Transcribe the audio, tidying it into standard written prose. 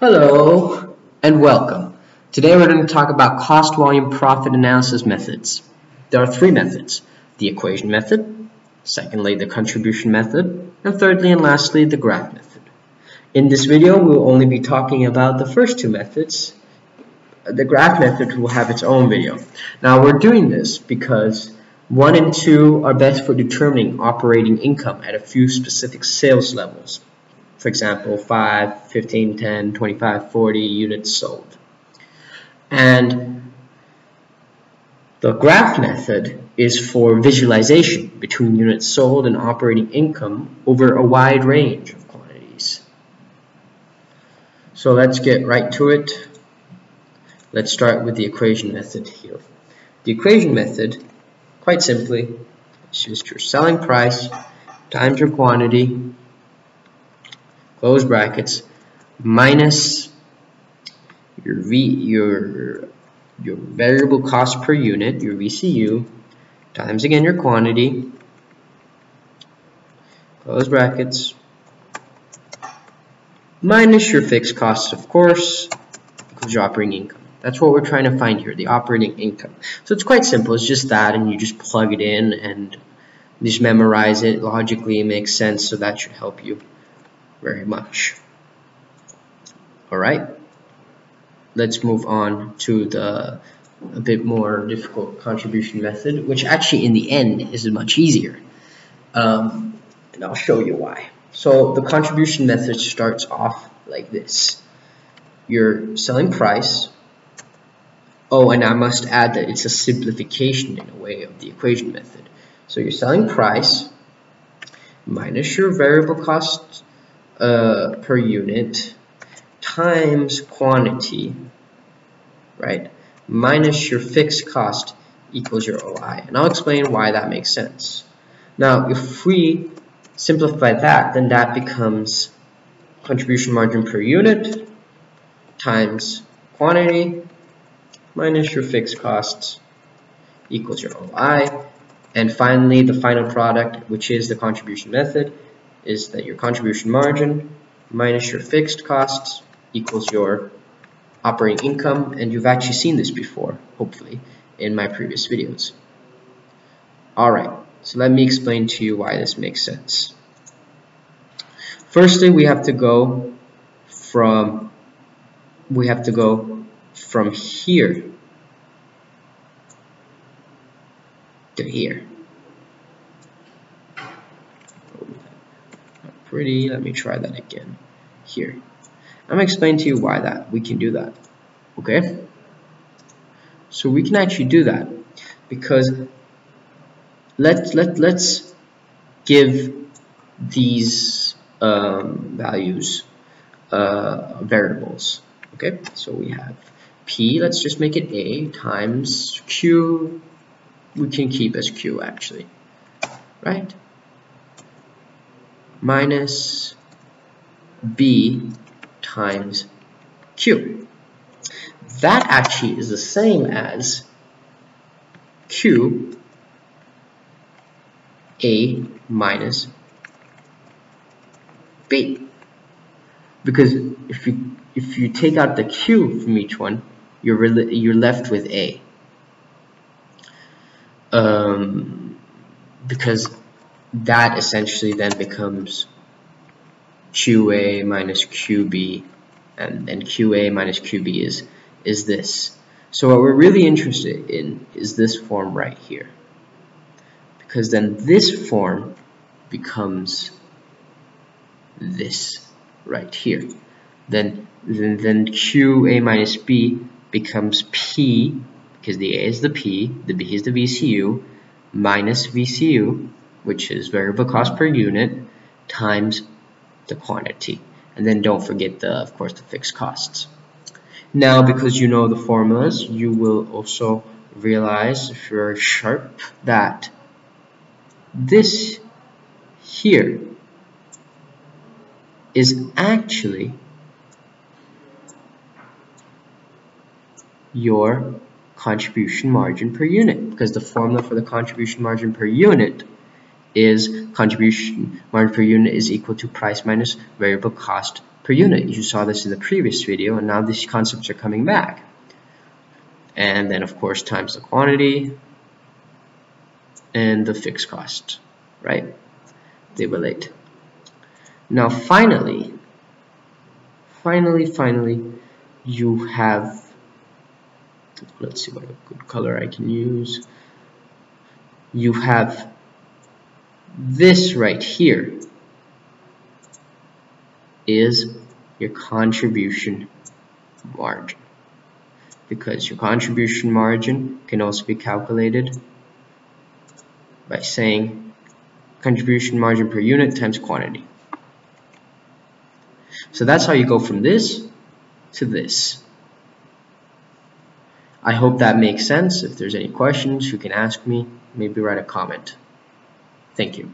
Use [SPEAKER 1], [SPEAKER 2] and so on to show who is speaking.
[SPEAKER 1] Hello and welcome. Today we're going to talk about cost volume profit analysis methods. There are three methods: the equation method, secondly the contribution method, and thirdly and lastly the graph method. In this video we'll only be talking about the first two methods. The graph method will have its own video. Now we're doing this because 1 and 2 are best for determining operating income at a few specific sales levels. For example, 5, 15, 10, 25, 40 units sold. And the graph method is for visualization between units sold and operating income over a wide range of quantities. So let's get right to it. Let's start with the equation method here. The equation method, quite simply, is just your selling price times your quantity, close brackets, minus your variable cost per unit, your VCU, times again your quantity, close brackets, minus your fixed costs, of course, equals your operating income. That's what we're trying to find here, the operating income. So it's quite simple. It's just that, and you just plug it in and just memorize it. Logically, it makes sense, so that should help you very much. Alright, let's move on to a bit more difficult contribution method, which actually in the end is much easier. And I'll show you why. So the contribution method starts off like this. Your selling price. Oh, and I must add that it's a simplification in a way of the equation method. So your selling price minus your variable cost per unit times quantity, right, minus your fixed cost equals your OI. And I'll explain why that makes sense. Now, if we simplify that, then that becomes contribution margin per unit times quantity minus your fixed costs equals your OI. And finally, the final product, which is the contribution method, is that your contribution margin minus your fixed costs equals your operating income. And you've actually seen this before, hopefully, in my previous videos. Alright, so let me explain to you why this makes sense. Firstly, we have to go from here to here. Pretty. Let me try that again. Here, I'm gonna explain to you why we can do that. Okay, so we can actually do that because let's give these values variables. Okay, so we have P. Let's just make it A times Q. We can keep as Q actually, right? Minus B times Q. That actually is the same as Q A minus B, because if you take out the Q from each one, you're left with A, because that essentially then becomes QA minus QB, and QA minus QB is this. So what we're really interested in is this form right here, because then this form becomes this right here. Then QA minus B becomes P, because the A is the P, the B is the VCU, minus VCU, which is variable cost per unit, times the quantity. And then don't forget, of course, the fixed costs. Now, because you know the formulas, you will also realize, if you're sharp, that this here is actually your contribution margin per unit, because the formula for the contribution margin per unit is contribution margin per unit is equal to price minus variable cost per unit. You saw this in the previous video, and now these concepts are coming back. And then of course times the quantity and the fixed cost, right? They relate. Now finally, you have, let's see what a good color I can use. You have this right here is your contribution margin, because your contribution margin can also be calculated by saying contribution margin per unit times quantity. So that's how you go from this to this. I hope that makes sense. If there's any questions, you can ask me, maybe write a comment. Thank you.